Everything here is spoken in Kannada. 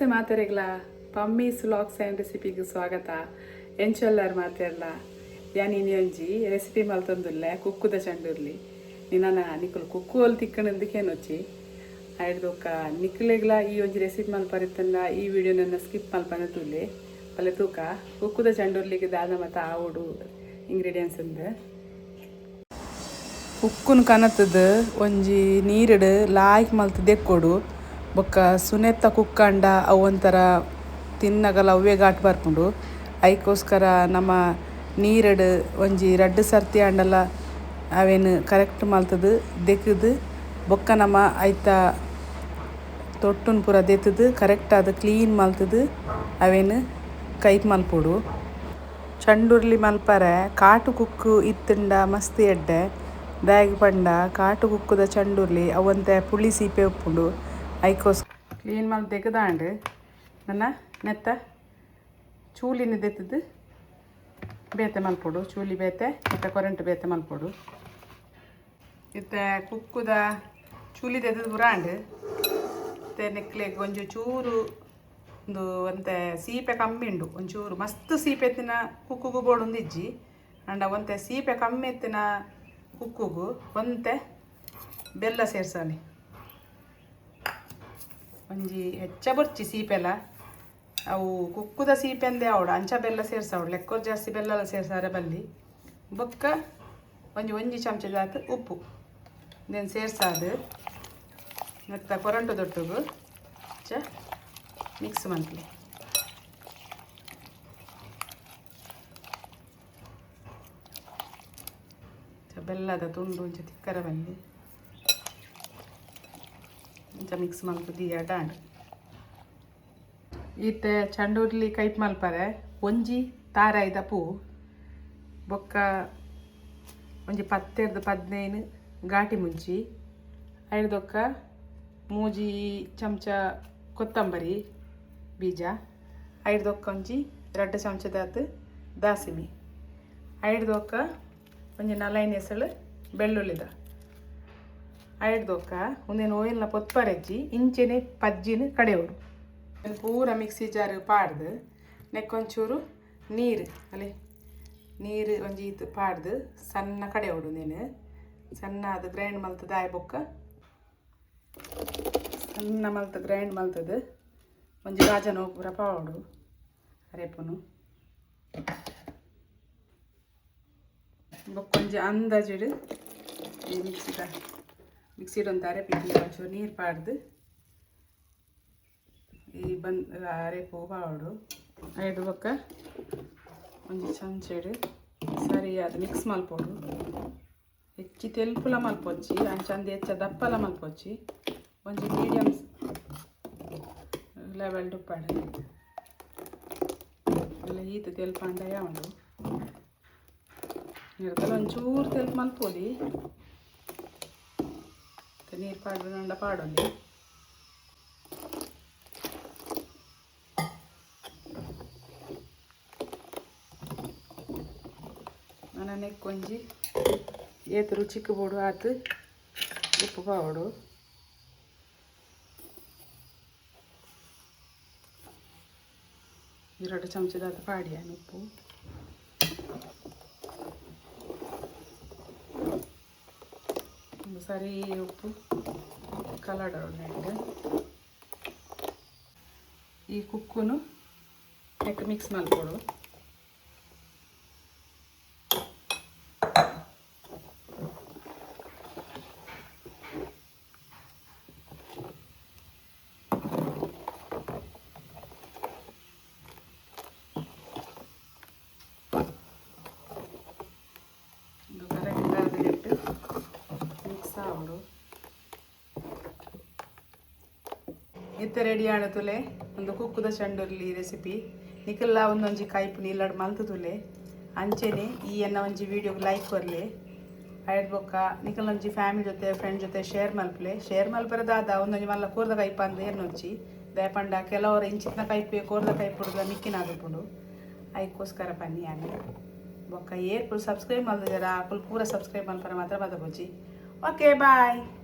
ನಮಸ್ತೆ ಮಾತೆರೆಗ್ಲ ಪಮ್ಮೀಸ್ ವ್ಲಾಗ್ಸ್ ಆ್ಯಂಡ್ ರೆಸಿಪಿಗೆ ಸ್ವಾಗತ. ಎಂಚೊಲ್ಲಾರು ಮಾತೆರ್ಲ ಯಾನ್ ಒಂಜಿ ರೆಸಿಪಿ ಮಲ್ತೊಂದುಲ್ಲೆ ಕುಕ್ಕುದ ಚಂಡುರ್ಲಿ ನಿನ್ನ ನಿಕುಲು ಕುಕ್ಕು ಒಲ್ ತಿಕ್ಕಣದಕ್ಕೇನೊಚ್ಚಿ ಆಯ್ದೊಕ್ಕ ನಿಕ್ಲೆಗ್ಲ ಈ ಒಂಜಿ ರೆಸಿಪಿ ಮಲ್ಪರಿತ್ತಂದ ಈ ವಿಡಿಯೋ ನನ್ನ ಸ್ಕಿಪ್ ಮಲ್ಪನ ತುಲೆ ಪಲ್ಲೆ ತೂಕ ಕುಕ್ಕುದ ಚಂಡುರ್ಲಿಗೆ ದಾದ ಮತ್ತು ಆವುಡು ಇಂಗ್ರೀಡಿಯೆಂಟ್ಸ್ ಅಂದು ಉಕ್ಕುನ್ ಕನತದ ಒಂಜಿ ನೀರುಡು ಲಾಯ್ಕ್ ಮಲ್ತು ದೆಕ್ಕೊಡು ಬೊಕ್ಕ ಸುನೆತ್ತ ಕುಕ್ಕಂಡ ಅವು ಒಂಥರ ತಿನ್ನಗಲ ಅವೇ ಘಾಟ್ ಬರ್ಪುಂಡು. ಐಕೋಸ್ಕರ ನಮ್ಮ ನೀರಡು ಒಂಜಿ 2 ಸರ್ತಿ ಅಂಡಲ ಅವೇನು ಕರೆಕ್ಟ್ ಮಲ್ತದು ದೆಕ್ಕದು ಬೊಕ್ಕ ನಮ್ಮ ಐತ ತೊಟ್ಟುನ್ ಪೂರ ದೆತ್ತದು ಕರೆಕ್ಟ್ ಅದು ಕ್ಲೀನ್ ಮಲ್ತದು ಅವೇನು ಕೈಪ್ ಮಲ್ಪೊಡು. ಚಂಡುರ್ಲಿ ಮಲ್ಪರೆ ಕಾಟು ಕುಕ್ಕು ಇತ್ತುಂಡ ಮಸ್ತ್ ಎಡ್ಡೆ ದಾಯಗ್ ಪಂಡ ಕಾಟು ಕುಕ್ಕುದ ಚಂಡುರ್ಲಿ ಅವಂತೆ ಪುಳಿ ಸೀಪೆ ಉಪ್ಪುಂಡು. ಐಕೋಸ್ಕರ ಕ್ಲೀನ್ ಮಲ್ತು ತೆಗೆದಾಂಡು ನನ್ನ ನೆತ್ತ ಚೂಲಿನ ದೆತ್ತದು ಬೇತೆ ಮಲ್ಪೊಡು. ಚೂಲಿ ಬೇತೆ ಮತ್ತು ಕೊರೆಂಟ್ ಬೇತೆ ಮಲ್ಪೊಡು. ಇತ್ತೆ ಕುಕ್ಕುದ ಚೂಲಿ ದೆತ್ತದು ಬುರಾಂಡು ಮತ್ತೆ ನೆಕ್ಲೆಗ್ ಒಂಜು ಚೂರು ಒಂದು ಒಂತೆ ಸೀಪೆ ಕಮ್ಮಿ ಉಂಡು. ಒಂಚೂರು ಮಸ್ತ್ ಸೀಪೆ ಎತ್ತಿನ ಕುಕ್ಕುಗು ಬೋಡೊಂದು ಇಜ್ಜಿ ಅಂಡ ಒಂತೆ ಸೀಪೆ ಕಮ್ಮಿ ಎತ್ತಿನ ಕುಕ್ಕುಗು ಒಂತೆ ಬೆಲ್ಲ ಸೇರ್ಸಾಲಿ. ಒಂಜಿ ಹೆಚ್ಚ ಬರ್ಚಿ ಸೀಪೆಲ ಅವು ಕುಕ್ಕುದ ಸೀಪೆ ಅಂದೆ ಅವಡು ಅಂಚ ಬೆಲ್ಲ ಸೇರ್ಸಾವಡು ಲೆಕ್ಕೋರು ಜಾಸ್ತಿ ಬೆಲ್ಲ ಸೇರ್ಸಾರೆ ಬಲ್ಲಿ ಬೊಕ್ಕ ಒಂಜಿ ಚಮಚದಾತು ಉಪ್ಪು ಇದನ್ನು ಸೇರ್ಸಾದು ಮತ್ತು ಕೊರಂಟು ದೊಟ್ಟುಗು ಚ ಮಿಕ್ಸ್ ಮಂತ್ಲಿ ಬೆಲ್ಲದ ತುಂಡು ಒಂಚ ತಿಕ್ಕರ ಬಲ್ಲಿ ಇಂಚ ಮಿಕ್ಸ್ ಮಲ್ತು ದಿಯಡಾಂಡು ಈತೆ ಚಂಡುರ್ಲಿ ಕೈಪ್ ಮಲ್ಪರೆ ಒಂಜಿ ತಾರಾಯ್ದ ಪೂ ಬೊಕ್ಕ ಒಂಜಿ 10-15 ಘಾಟಿ ಮುಂಚಿ ಐದೊಕ್ಕ 3 ಚಮಚ ಕೊತ್ತಂಬರಿ ಬೀಜ ಐದೊಕ್ಕ ಒಂಜಿ 2 ಚಮಚದಾತು ದಾಸಿಮಿ ಐದೊಕ್ಕ ಒಂಜಿ 4 ಎಸಳು ಬೆಳ್ಳುಳ್ಳಿದ ಐದೊಕ್ಕ ಒಂದೇನು ಓಯಿಲ್ನ ಪೊತ್ಪರೆಜ್ಜಿ ಇಂಚೆನೆ ಪಜ್ಜಿನ ಕಡೆಯೋಡು ಪೂರ ಮಿಕ್ಸಿ ಜಾರ್ ಪಾಡ್ದು ನೆಕ್ಕೊಂಚೂರು ನೀರು ಅಲ್ಲಿ ನೀರು ಒಂಜಿ ಇದು ಪಾಡ್ದು ಸಣ್ಣ ಕಡೆಯೋಡು ನೀನು ಸಣ್ಣ ಅದು ಗ್ರೈಂಡ್ ಮಲ್ತದ ಆಯ್ ಬೊಕ್ಕ ಸಣ್ಣ ಮಲ್ತು ಗ್ರೈಂಡ್ ಮಲ್ತದು ಒಂಜಿ ರಾಜನ ಪೂರ ಪಾವಡು ಅರೆಪುನು ಬೊಕ್ಕ ಒಂಜಿ ಅಂದಾಜಿಡು ಈ ಮಿಕ್ಸಿಡೊಂದು ಅರೆಪಿಗೆ ಒಂಚೂರು ನೀರು ಪಾಡ್ದು ಈ ಅರೆಪು ಪಾವಡು ಐದು ಬೊಕ್ಕ ಒಂಜಿ ಚಮಚೆಡು ಸರಿಯಾದ ಮಿಕ್ಸ್ ಮಲ್ಪೊಡು ಹೆಚ್ಚಿ ತೆಲ್ಪುಲ ಮಲ್ಪೊಚ್ಚಿ ಅಂಚಂದ ಹೆಚ್ಚ ದಪ್ಪಲ ಮಲ್ಪೊಚ್ಚಿ ಒಂಜಿ ಮೀಡಿಯಮ್ ಲೆವೆಲ್ ಡುಪ್ಪಾಡು ಎಲ್ಲ ಈತ ತೆಲ್ಪಂಡ ಉಂಡು ನೀರ್ದಲ್ಲ ಒಂಚೂರು ತೆಲ್ಪು ಮಲ್ಪೊಲಿ ನೀರು ಪಾಡ್ರೆ ಪಾಡೊಂದು ನೆಕ್ಕೊಂಜಿ ಏತು ರುಚಿಗೆ ಬೋಡು ಆತು ಉಪ್ಪು ಪಾವಡು ಎರಡು ಚಮಚದಾತು ಪಾಡಿಯಾನು ಉಪ್ಪು ಒಂದು ಸರಿ ಉಪ್ಪು ಕಲರ್ ನೆಟ್ಟು ಈ ಕುಕ್ಕುನು ನೆಕ್ ಮಿಕ್ಸ್ ಮಲ್ಕೊಡು ಇತ್ತೆ ರೆಡಿ ಆಣ ತುಲೆ ಒಂದು ಕುಕ್ಕುದ ಚಂಡುರ್ಲಿ ರೆಸಿಪಿ ನಿಕಲ್ಲ ಒಂದೊಂಜಿ ಕೈಪು ನೀಲಾಡು ಮಲ್ತು ತುಲೆ ಅಂಚೆನೆ ಈ ಎನ್ನ ಒಂಜಿ ವಿಡಿಯೋಗೆ ಲೈಕ್ ಕೊರ್ಲೆ ಐಡ್ ಬೊಕ್ಕ ನಿಕಲ್ ಒಂಜಿ ಫ್ಯಾಮಿಲಿ ಜೊತೆ ಫ್ರೆಂಡ್ ಜೊತೆ ಶೇರ್ ಮಲ್ಪರೆ ದಾದ ಒಂದೊಂಜಿ ಮಲ್ಲ ಕೋರ್ದ ಕೈಪ ಅಂದ ಏರ್ನೊಚ್ಚಿ ದಯಪಂಡ ಕೆಲವರು ಇಂಚಿನ ಕೈಪು ಕೋರ್ದ ಕೈಪುಡ್ದ ಮಿಕ್ಕಿನ ಆಗುಪುಂಡು ಐಕೋಸ್ಕರ ಪನ್ನಿ ಆನೆ ಬೊಕ್ಕ ಏರ್ಪುಲ್ ಸಬ್ಸ್ಕ್ರೈಬ್ ಮಲ್ದಿದಾರ ಪೂರ ಸಬ್ಸ್ಕ್ರೈಬ್ ಮಲ್ಪರೆ ಮಾತ್ರ ಬದಬೋಜಿ. Okay bye.